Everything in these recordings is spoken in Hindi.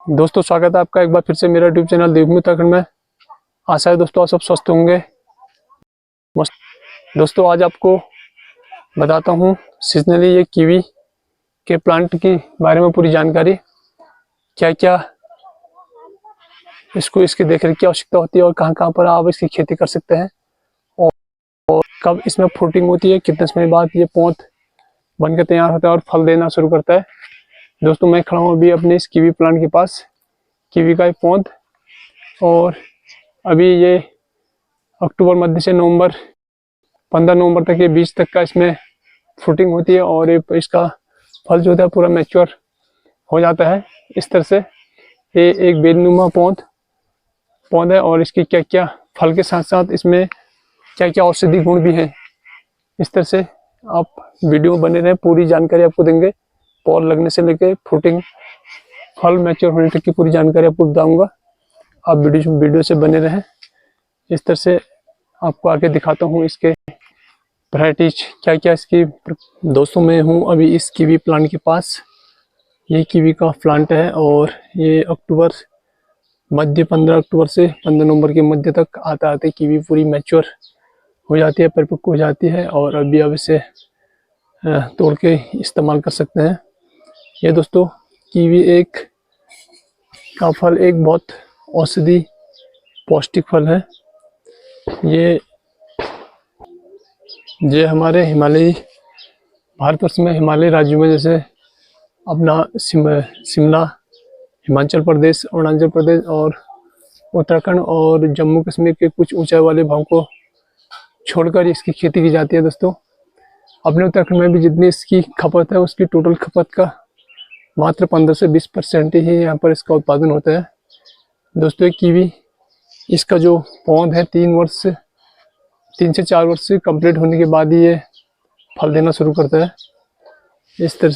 दोस्तों स्वागत है आपका एक बार फिर से मेरा यूट्यूब चैनल देवभूमि उत्तराखंड में। आशा है दोस्तों आप सब स्वस्थ होंगे। मस्त दोस्तों, आज आपको बताता हूँ सीजनली ये कीवी के प्लांट की बारे में पूरी जानकारी। क्या क्या इसकी देखरेख की आवश्यकता होती है और कहाँ कहाँ पर आप इसकी खेती कर सकते हैं और कब इसमें फ्रूटिंग होती है, कितने समय बाद ये पौध बनकर तैयार होता है और फल देना शुरू करता है। दोस्तों मैं खड़ा हूँ अभी अपने इस कीवी प्लांट के पास, कीवी का एक पौध, और अभी ये अक्टूबर मध्य से नवंबर 15 नवंबर तक, ये बीच तक का इसमें फ्रूटिंग होती है और ये इसका फल जो होता है पूरा मैच्योर हो जाता है। इस तरह से ये एक बेलनुमा पौध है और इसकी क्या क्या फल के साथ साथ इसमें क्या क्या औषधि गुण भी हैं। इस तरह से आप वीडियो में बने रहें, पूरी जानकारी आपको देंगे। पौध लगने से लेकर फ्रूटिंग, फल मैच्योर होने तक की पूरी जानकारी आपको बताऊंगा। आप वीडियो से बने रहें। इस तरह से आपको आगे दिखाता हूँ इसके वैराइटीज क्या क्या इसकी। दोस्तों मैं हूँ अभी इस कीवी प्लांट के पास। ये कीवी का प्लांट है और ये मध्य 15 अक्टूबर से 15 नवंबर के मध्य तक आते आते कीवी पूरी मैच्योर हो जाती है, परिपक्व हो जाती है और अभी अब इसे तोड़ के इस्तेमाल कर सकते हैं। ये दोस्तों कीवी का फल एक बहुत औषधि पौष्टिक फल है। ये हमारे भारतवर्ष में हिमालयी राज्यों में, जैसे अपना शिमला, हिमाचल प्रदेश, अरुणाचल प्रदेश और उत्तराखंड और जम्मू कश्मीर के कुछ ऊंचाई वाले भागों को छोड़कर इसकी खेती की जाती है। दोस्तों अपने उत्तराखंड में भी जितनी इसकी खपत है उसकी टोटल खपत का मात्र 15 से 20% ही यहाँ पर इसका उत्पादन होता है। दोस्तों कीवी, इसका जो पौध है 3 से 4 वर्ष से कंप्लीट होने के बाद ही ये फल देना शुरू करता है। इस तरह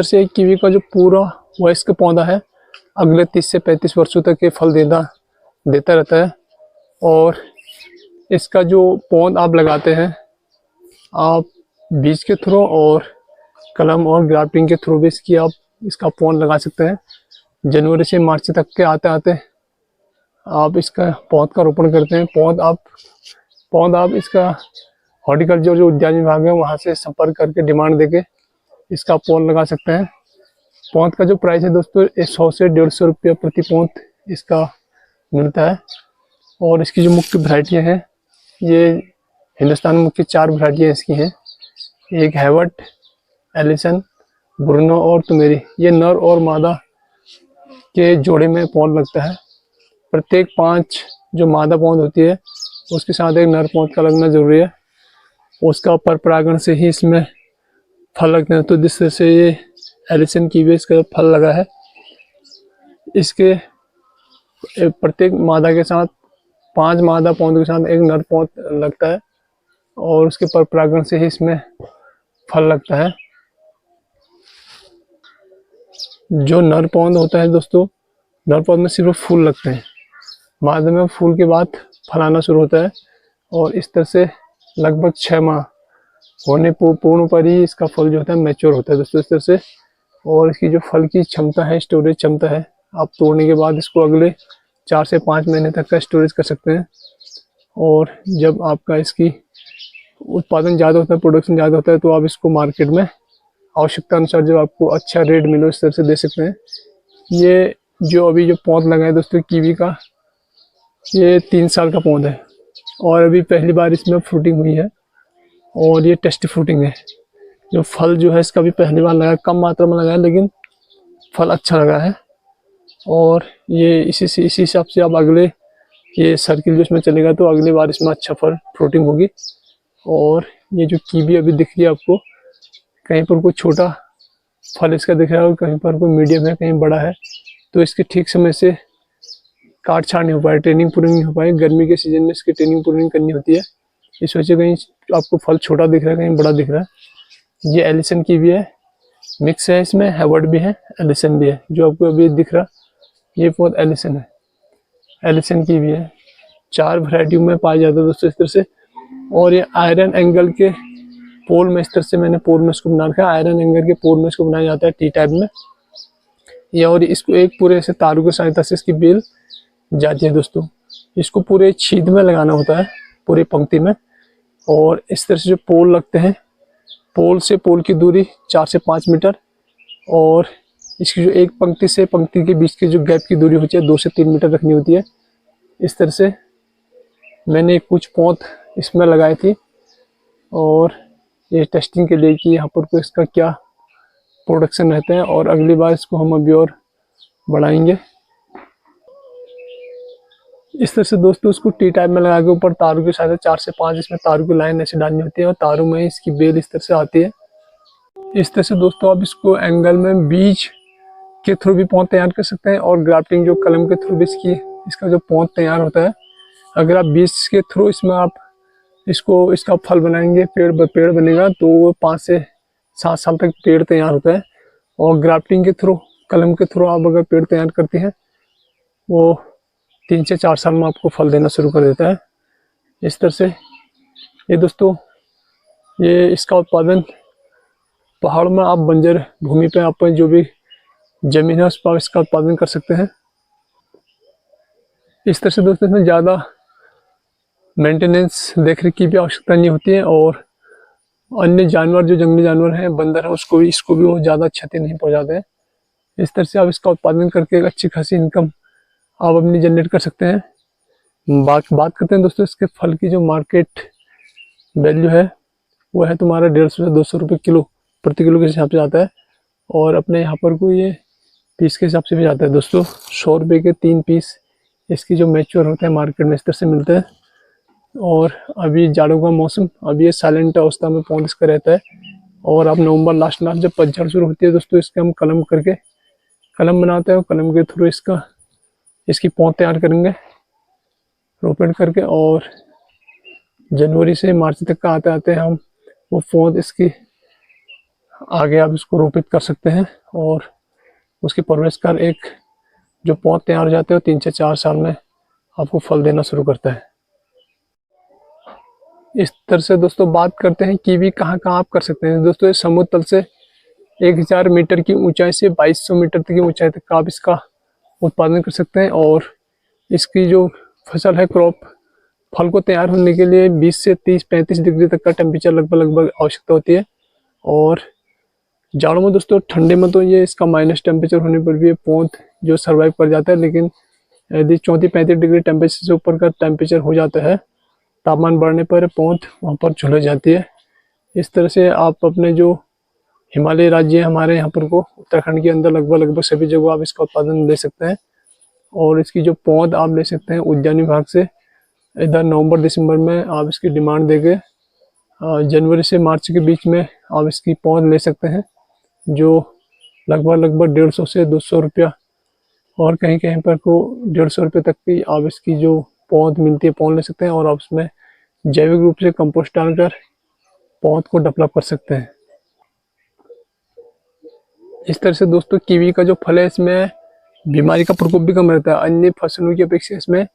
से कीवी का जो पूरा वयस्क पौधा है अगले 30 से 35 वर्षों तक ये फल देता रहता है। और इसका जो पौध आप लगाते हैं, आप बीज के थ्रू और कलम और ग्राफ्टिंग के थ्रू भी इसका पौध लगा सकते हैं। जनवरी से मार्च तक के आते आते आप इसका पौध का रोपण करते हैं। पौध आप इसका हॉर्टिकल्चर जो उद्यान विभाग है वहाँ से संपर्क करके डिमांड देके इसका पौध लगा सकते हैं। पौध का जो प्राइस है दोस्तों 100 से 150 रुपया प्रति पौध इसका मिलता है। और इसकी जो मुख्य वैरायटियाँ हैं, ये हिंदुस्तान में मुख्य 4 वैरायटियाँ इसकी हैं। एक हैवर्ट, एलिसन, ब्रुनो और तुमेरी। ये नर और मादा के जोड़े में पौध लगता है। प्रत्येक 5 जो मादा पौध होती है उसके साथ एक नर पौध का लगना जरूरी है। उसका पर परागण से ही इसमें फल लगते हैं। तो जिस तरह से ये एलिसन कीवी इसका फल लगा है, इसके प्रत्येक मादा के साथ 5 मादा पौध के साथ एक नर पौध लगता है और उसके पर परागण से ही इसमें फल लगता है। जो नर पौध होता है दोस्तों, नर पौध में सिर्फ फूल लगते हैं, मादा में फूल के बाद फल आना शुरू होता है और इस तरह से लगभग 6 माह होने पूर्ण पर ही इसका फल जो होता है मैच्योर होता है दोस्तों। इस तरह से, और इसकी जो फल की क्षमता है, स्टोरेज क्षमता है, आप तोड़ने के बाद इसको अगले 4 से 5 महीने तक का स्टोरेज कर सकते हैं। और जब आपका इसकी उत्पादन ज़्यादा होता है, प्रोडक्शन ज़्यादा होता है, तो आप इसको मार्केट में आवश्यकता अनुसार जब आपको अच्छा रेट मिलो इस तरह से दे सकते हैं। ये जो अभी जो पौध लगा है दोस्तों कीवी का, ये 3 साल का पौध है और अभी पहली बार इसमें फ्रूटिंग हुई है और ये टेस्ट फ्रूटिंग है। जो फल जो है इसका भी पहली बार लगा, कम मात्रा में लगा है लेकिन फल अच्छा लगा है। और ये इसी हिसाब से आप अगले ये सर्किल जो इसमें चलेगा तो अगली बार इसमें अच्छा फल फ्रूटिंग होगी। और ये जो कीवी अभी दिख रही है आपको, कहीं पर कोई छोटा फल इसका दिख रहा है और कहीं पर कोई मीडियम है, कहीं बड़ा है, तो इसके ठीक समय से काट छाट नहीं हो पाए, ट्रेनिंग पूरी नहीं हो पाई। गर्मी के सीजन में इसकी ट्रेनिंग पूरी करनी होती है, इस वजह से कहीं आपको फल छोटा दिख रहा है, कहीं बड़ा दिख रहा है। ये एलिसन कीवी है, मिक्स है, इसमें हैवर्ड भी है, एलिसन भी है। जो आपको अभी दिख रहा ये पौध एलिसन है, एलिसन कीवी है। 4 वैरायटियों में पाया जाता है दोस्तों इस तरह से। और ये आयरन एंगल के पोल में, इस तरह से मैंने पोल में इसको बना रखा है। आयरन एंगल के पोल में इसको बनाया जाता है टी टाइप में। ये और इसको एक पूरे ऐसे तारों की सहायता से इसकी बेल जाती है दोस्तों। इसको पूरे छेद में लगाना होता है, पूरी पंक्ति में। और इस तरह से जो पोल लगते हैं, पोल से पोल की दूरी 4 से 5 मीटर, और इसकी जो एक पंक्ति से पंक्ति के बीच की जो गैप की दूरी होती है 2 से 3 मीटर रखनी होती है। इस तरह से मैंने कुछ पौध इसमें लगाई थी, और ये टेस्टिंग के लिए कि यहाँ पर को इसका क्या प्रोडक्शन रहता है, और अगली बार इसको हम अभी और बढ़ाएंगे। इस तरह से दोस्तों उसको टी टाइप में लगा के ऊपर तारों की सहायता 4 से 5 इसमें तारों की लाइन ऐसे डालनी होती है, और तारों में इसकी बेल इस तरह से आती है। इस तरह से दोस्तों आप इसको एंगल में बीज के थ्रू भी पौध तैयार कर सकते हैं, और ग्राफ्टिंग जो कलम के थ्रू भी इसका जो पौध तैयार होता है। अगर आप बीज के थ्रू इसमें आप इसका फल बनाएंगे, पेड़ बनेगा, तो वो 5 से 7 साल तक पेड़ तैयार होता है। और ग्राफ्टिंग के थ्रू, कलम के थ्रू आप अगर पेड़ तैयार करते हैं, वो 3 से 4 साल में आपको फल देना शुरू कर देता है। इस तरह से ये दोस्तों, ये इसका उत्पादन पहाड़ों में आप बंजर भूमि पे आप जो भी जमीन है उस पर इसका उत्पादन कर सकते हैं। इस तरह से दोस्तों इसमें ज़्यादा मेंटेनेंस, देखरेख की भी आवश्यकता नहीं होती है, और अन्य जानवर जो जंगली जानवर हैं, बंदर हैं, इसको भी वो ज़्यादा क्षति नहीं पहुंचाते हैं। इस तरह से आप इसका उत्पादन करके एक अच्छी खासी इनकम आप अपनी जनरेट कर सकते हैं। बात करते हैं दोस्तों इसके फल की। जो मार्केट वैल्यू है वो है तुम्हारा 150 से 200 रुपये किलो, प्रति किलो के हिसाब से आता है। और अपने यहाँ पर को ये पीस के हिसाब से भी जाता है दोस्तों। 100 रुपये के 3 पीस इसकी जो मैच्योर होते हैं मार्केट में इस तरह से मिलते हैं। और अभी जाड़ों का मौसम, अभी ये साइलेंट अवस्था में पौध इसका रहता है। और अब नवंबर लास्ट जब पतझड़ शुरू होती है दोस्तों, इसके हम कलम बनाते हैं, और कलम के थ्रू इसकी पौध तैयार करेंगे रोपण करके। और जनवरी से मार्च तक का आते हम वो पौध इसकी आगे आप इसको रोपित कर सकते हैं, और उसकी परवरिश कर एक जो पौध तैयार हो जाते हैं 3 से 4 साल में आपको फल देना शुरू करता है। इस तरह से दोस्तों बात करते हैं कीवी कहाँ आप कर सकते हैं। दोस्तों ये समुद्र तल से 1000 मीटर की ऊंचाई से 2200 मीटर तक की ऊंचाई तक आप इसका उत्पादन कर सकते हैं। और इसकी जो फसल है, क्रॉप, फल को तैयार होने के लिए 20 से 30-35 डिग्री तक का टेम्परेचर लगभग आवश्यकता होती है। और जाड़ों में दोस्तों, ठंडे में तो ये इसका माइनस टेम्परेचर होने पर भी ये पौध जो सर्वाइव कर जाता है, लेकिन यदि 34-35 डिग्री टेम्परेचर से ऊपर का टेम्परेचर हो जाता है, तापमान बढ़ने पर पौध वहाँ पर झुलस जाती है। इस तरह से आप अपने जो हिमालय राज्य हमारे यहाँ पर को उत्तराखंड के अंदर लगभग सभी जगह आप इसका उत्पादन ले सकते हैं। और इसकी जो पौध आप ले सकते हैं उद्यान विभाग से। इधर नवंबर दिसंबर में आप इसकी डिमांड देके जनवरी से मार्च के बीच में आप इसकी पौध ले सकते हैं, जो लगभग 150 से 200 रुपया, और कहीं पर को 150 रुपये तक की आप इसकी जो पौध मिलती है पौध ले सकते हैं। और आप उसमें जैविक रूप से कंपोस्ट डालकर पौध को डेवलप कर सकते हैं। इस तरह से दोस्तों कीवी का जो फल है, इसमें बीमारी का प्रकोप भी कम रहता है। अन्य फसलों की अपेक्षा इसमें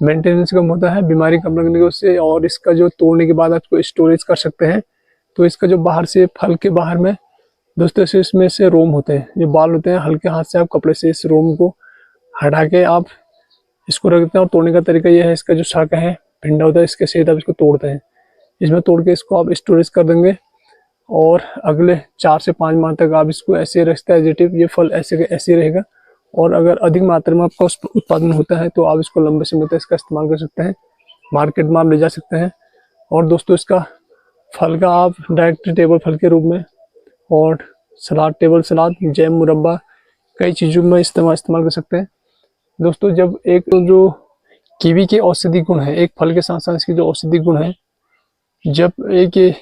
मेंटेनेंस कम होता है, बीमारी कम लगने की उससे। और इसका जो तोड़ने के बाद आप इसको स्टोरेज कर सकते हैं। तो इसका जो बाहर से, फल के बाहर में दोस्तों से इसमें से रोम होते हैं, जो बाल होते हैं, हल्के हाथ से आप कपड़े से इस रोम को हटा के आप इसको रख देते हैं। और तोड़ने का तरीका यह है, इसका जो शाखा है, भिंडा होता है, इसके सहित आप इसको तोड़ते हैं। इसमें तोड़ के इसको आप स्टोरेज कर देंगे, और अगले 4 से 5 माह तक आप इसको ऐसे रखते हैं एजिटिव, ये फल ऐसे रहेगा। और अगर अधिक मात्रा में आपका उस उत्पादन होता है तो आप इसको लंबे समय तक इसका इस्तेमाल कर सकते हैं, मार्केट में आप ले जा सकते हैं। और दोस्तों इसका फल का आप डायरेक्ट टेबल फल के रूप में, और सलाद, टेबल सलाद, जैम, मुरब्बा, कई चीज़ों में इस्तेमाल कर सकते हैं। दोस्तों जब एक जो कीवी के औषधि गुण है, एक फल के साथ साथ इसके जो औषधि गुण है, जब एक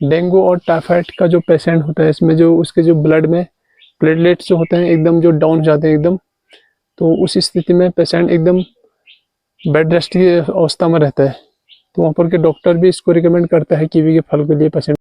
डेंगू और टाइफाइड का जो पेशेंट होता है, इसमें जो उसके जो ब्लड में प्लेटलेट्स जो होते हैं एकदम जो डाउन हो जाते हैं एकदम, तो उस स्थिति में पेशेंट एकदम बेड रेस्ट की अवस्था में रहता है। तो वहाँ पर के डॉक्टर भी इसको रिकमेंड करता है कीवी के फल के लिए पेशेंट